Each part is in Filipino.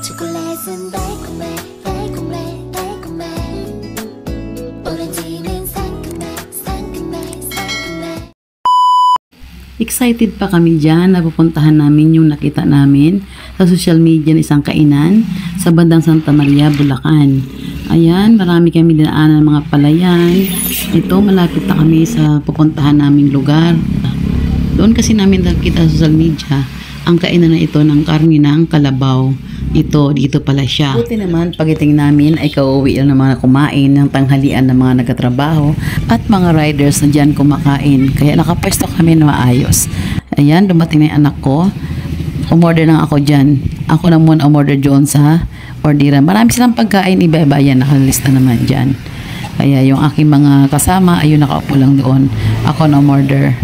초콜릿은 달콤해 달콤해 달콤해 오렌지는 상큼해 상큼해 상큼해. Excited pa kami dyan na pupuntahan namin yung nakita namin sa social media na isang kainan sa bandang Santa Maria, Bulacan. Ayan, marami kami dinaanan ng mga palayan. Ito, malapit na kami sa pupuntahan naming lugar. Doon kasi namin nakita sa social media ang kainan na ito ng karne ng kalabaw. Ito, dito pala siya. Buti naman, pagiting namin ay kauwi lang ng mga kumain ng tanghalian ng mga nagkatrabaho at mga riders na dyan kumakain. Kaya nakapwesto kami na maayos. Ayan, dumating na yung anak ko. Umorder lang ako dyan. Ako na muna umorder doon sa orderan. Marami silang pagkain, iba-iba yan. Nakalista naman dyan. Kaya yung aking mga kasama, ayun, nakaupo lang doon. Ako na umorder.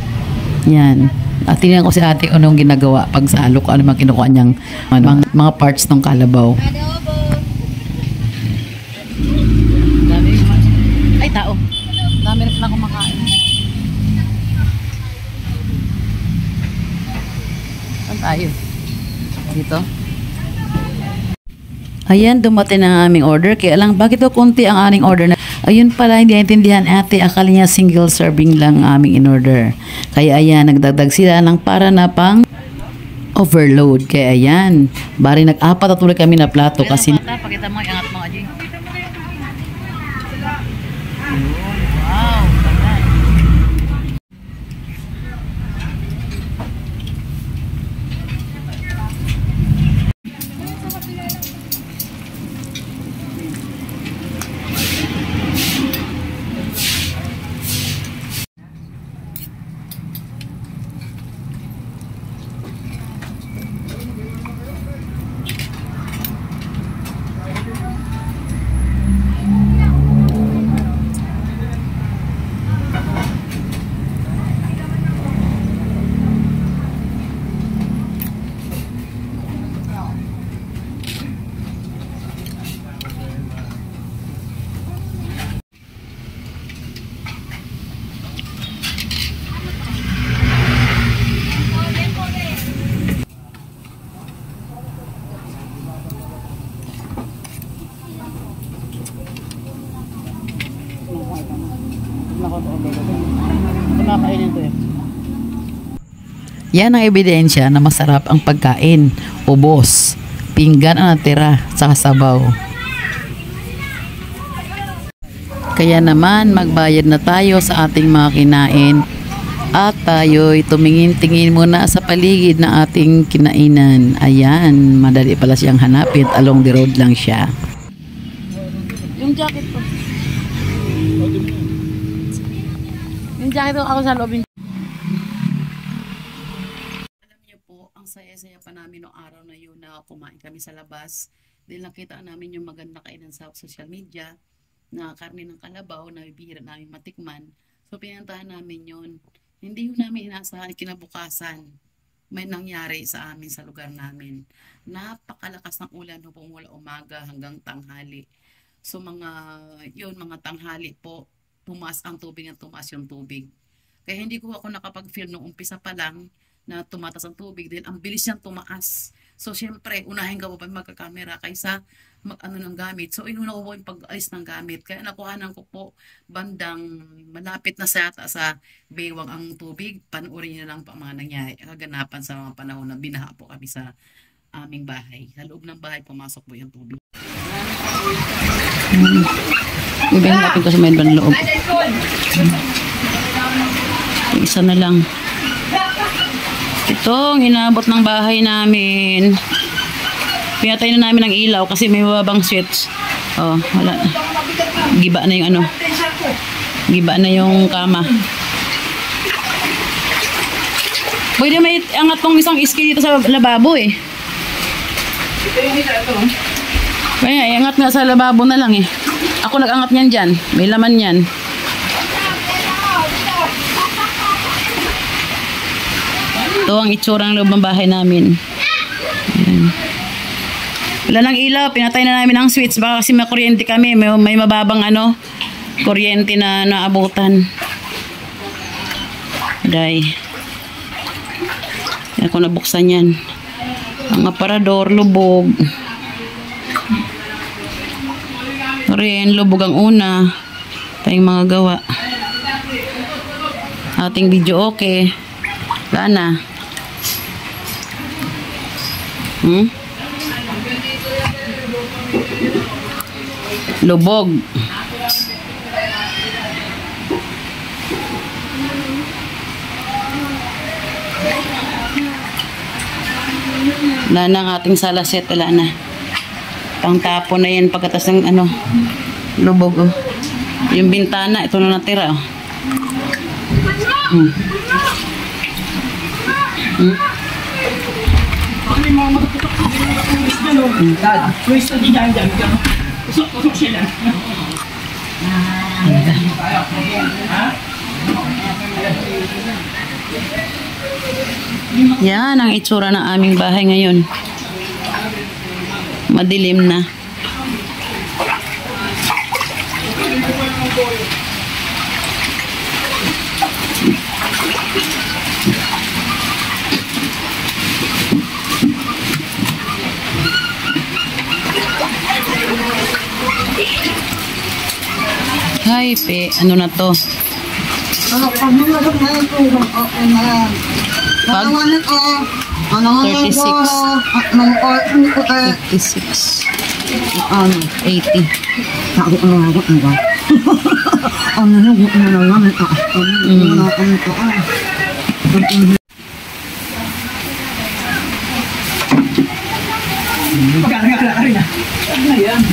Yan. At tingnan ko si ate anong ginagawa pag sa alok, ano mga kinukuha niyang mga parts ng kalabaw. Dami. Ay, tao. Dami rin na kumakain. Saan tayo? Dito? Ayan, dumating ang aming order. Kaya lang, bakit o konti ang aming order na? Ayun pala, hindi naintindihan ate. Akala niya single serving lang aming in-order. Kaya ayan, nagdagdag sila ng para na pang overload. Kaya ayan, bari nag-apat at ulit kami na plato kasi... Pakita mo, iangat mo, Aji. Wow, ganyan. Yan ang ebidensya na masarap ang pagkain. Ubos, pinggan ang natira sa sabaw. Kaya naman magbayad na tayo sa ating mga kinain at tayo'y tumingin-tingin muna sa paligid ng ating kinainan. Ayan, madali pala siyang hanapin. Along the road lang siya. Yung jacket ko. Yung jacket ko ako sa loob. Saya-saya pa namin noong araw na yun na kumain kami sa labas. Dahil nakita namin yung maganda kainan sa social media na karne ng kalabaw na bibihira namin matikman. So pinantahan namin yun. Hindi yun namin inaasahan kinabukasan. May nangyari sa amin sa lugar namin. Napakalakas ng ulan hanggang mula umaga hanggang tanghali. So mga tanghali po, tumaas ang tubig at tumaas yung tubig. Kaya hindi ko ako nakapag-film nung umpisa pa lang na tumatas ang tubig din, ang bilis niyang tumaas. So, syempre, unahin ka po pa magkakamera kaysa mag-ano ng gamit. So, inuna ko po yung pag-alis ng gamit. Kaya nakuhanan ko po bandang malapit na sa baywang ang tubig. Panuorin niyo lang po ang mga nangyari. Kaganapan sa mga panahon na binaha po kami sa aming bahay. Sa loob ng bahay, pumasok po yung tubig. Ibigay natin ko sa may loob. Isa na lang. Itong inabot ng bahay namin. Pinatay na namin ang ilaw kasi may mababang switch. Oh, wala. Giba na yung ano. Giba na yung kama. Pwede may angat tong isang iski dito sa lababo eh. Kaya iangat nga sa lababo na lang eh. Ako nag-angat niyan dyan. May laman yan. Ito ang itsura ng loob ng bahay namin. Ayan. Wala nang ilaw. Pinatay na namin ang switch. Baka kasi may kuryente kami. May mababang ano, kuryente na naabutan. Aday. Yan ko nabuksan yan. Ang aparador, lubog. rin, lubog ang una. Tayong mga gawa. Ating video okay. Wala na. Lubog. Wala na ang ating salaset. Wala na. Pangtapon na yan pagkatas ng ano, lubog. Oh. Yung bintana, ito na natira. Oh. Yan ang itsura ng aming bahay ngayon. Madilim na. Hi, pe. Ano na to? Pag 36. 56. 80.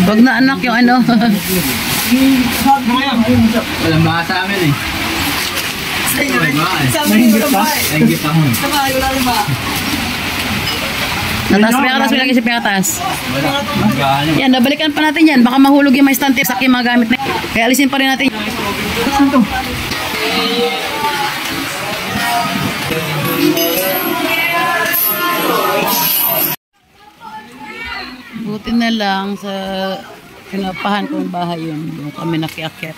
Wag na anak yung ano. Walang baka sa amin eh. Mahingit pa? Mahingit pa mo. Natas, lagi si Piatas. Magkano? Yan, nabalikan pa natin yan. Baka mahulog yung may stand tip sa aking mga gamit na. Kaya alisin pa rin natin. Saan to? Buti na lang sa pinapahan kong bahay yun. Doon kami nakiakyat.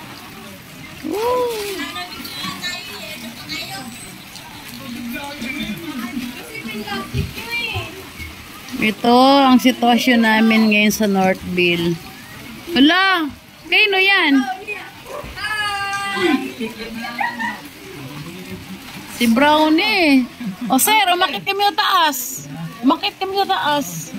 Ito ang sitwasyon namin ngayon sa Northville. Hala! Kaino yan? Si Brownie. O sir, umakit kami sa taas. Umakit kami sa taas.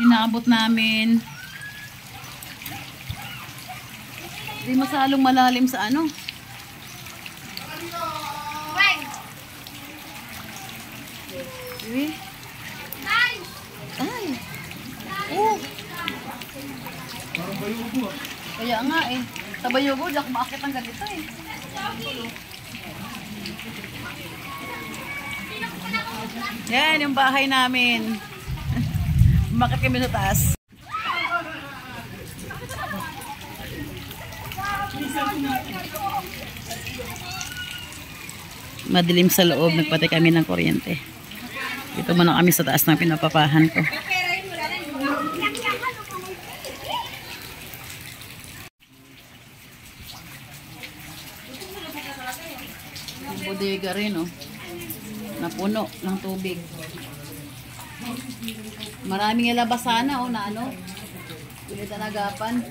Inaabot namin. Hindi masalong malalim sa ano. Ay. Oh. Kaya nga eh. Sa Bayugo, di ako maakit ang ganito eh. Yan yung bahay namin. Umakit kami sa taas. Madilim sa loob, nagpatay kami ng kuryente. Dito muna kami sa taas ng pinapapahan ko. Yung bodega rin, oh. Napuno ng tubig. Maraming ilabas sana, oh, na ano. Pinatanagapan.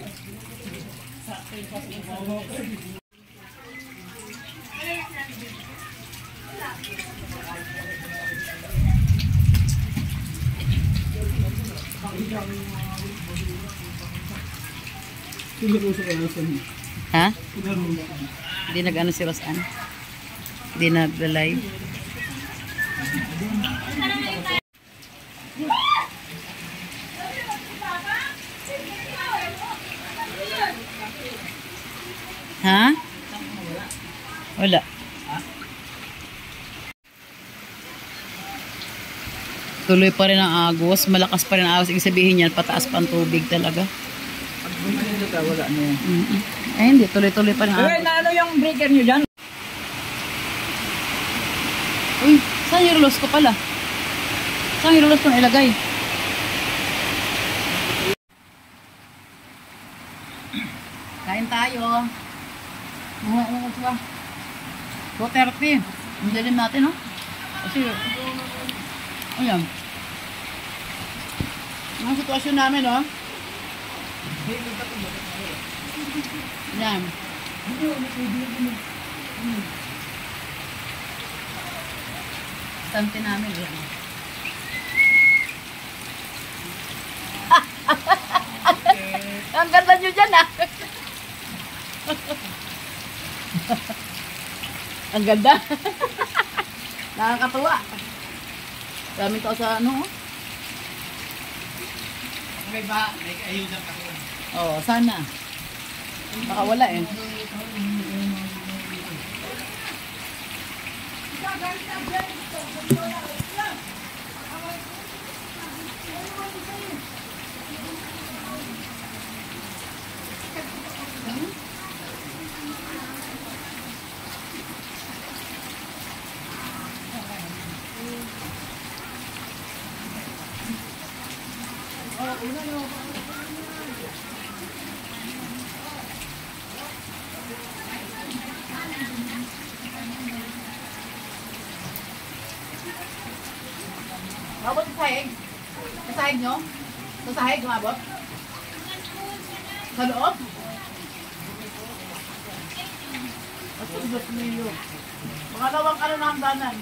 Ha? Hindi nag-ano si Rosan? Hindi nag-live? Ha? Wala. Tuloy pa rin ang agos. Malakas pa rin ang agos. Ibig sabihin yan, pataas pa ang tubig talaga. Pag bumili ka, wala na yan. Ay, hindi. Tuloy-tuloy pa rin ang agos. Na ano yung breaker nyo dyan? Uy, saan yung relos ko pala? Saan yung relos ko na ilagay? Kain tayo. Ano ba? 2:30. Ang dilim natin, no? Kasi, ayan. Ang sitwasyon namin, no? Ayan. Tante namin, ayan. Ang ganda nyo dyan, ah. Ang ganda. Nakakatuwa. Daming tao sa ano, oh. May ba? May ayuda pa ko. Oo, sana. Baka wala eh. Abot sa sahig? Sa sahig nyo? Sa sahig umabot? Sa loob? Mas gusto niyo. Pangalawang ano na hangganan.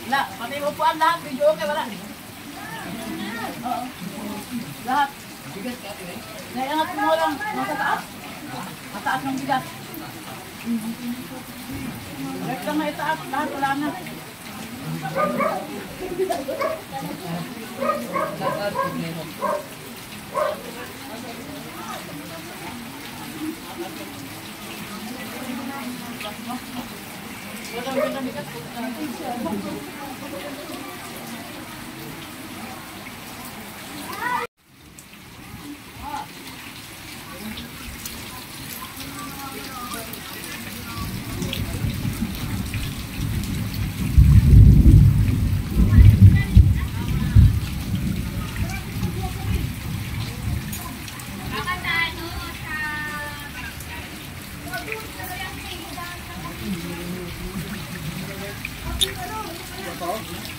Wala, pati upuan lahat. Video okay, wala. Oo. Lahat. Naiangat mo lang. Nasa taas. Mataas ng bigas. Correct lang na itaas. Lahat wala na.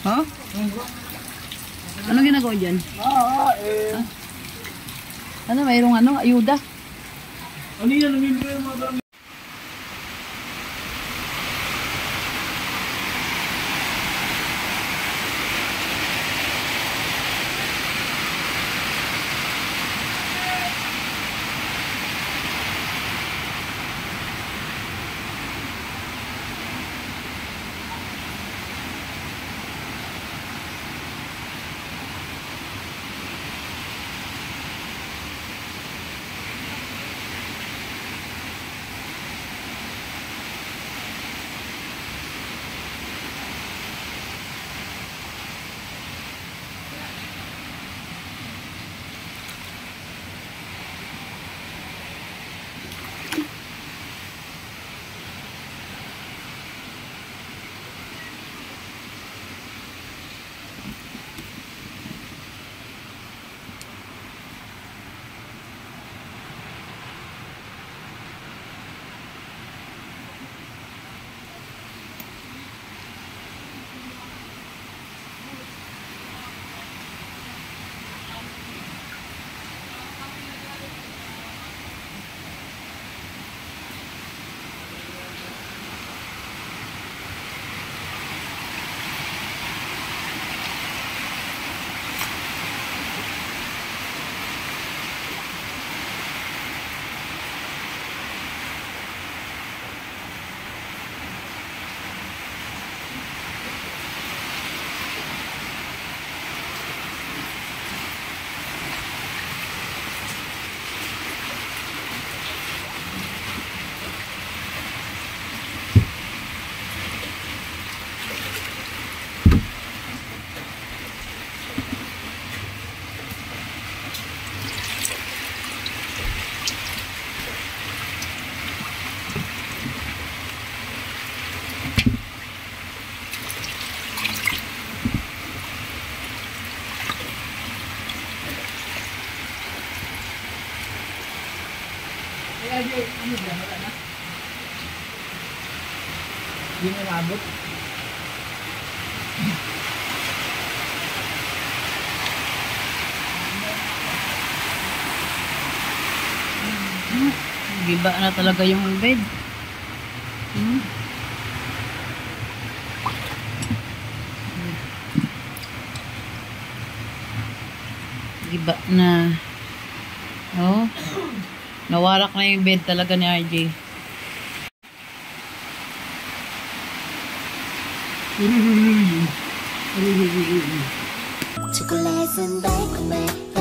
Ha? Ano ginagawa dyan? Ano, mayroong ano, ayuda? Ano yan? Namimili yung mga dami. Hindi na inabot. Giba na talaga yung bed. Giba na. Oh. Nawarak na yung bed talaga ni RJ. 초콜릿은 달콤해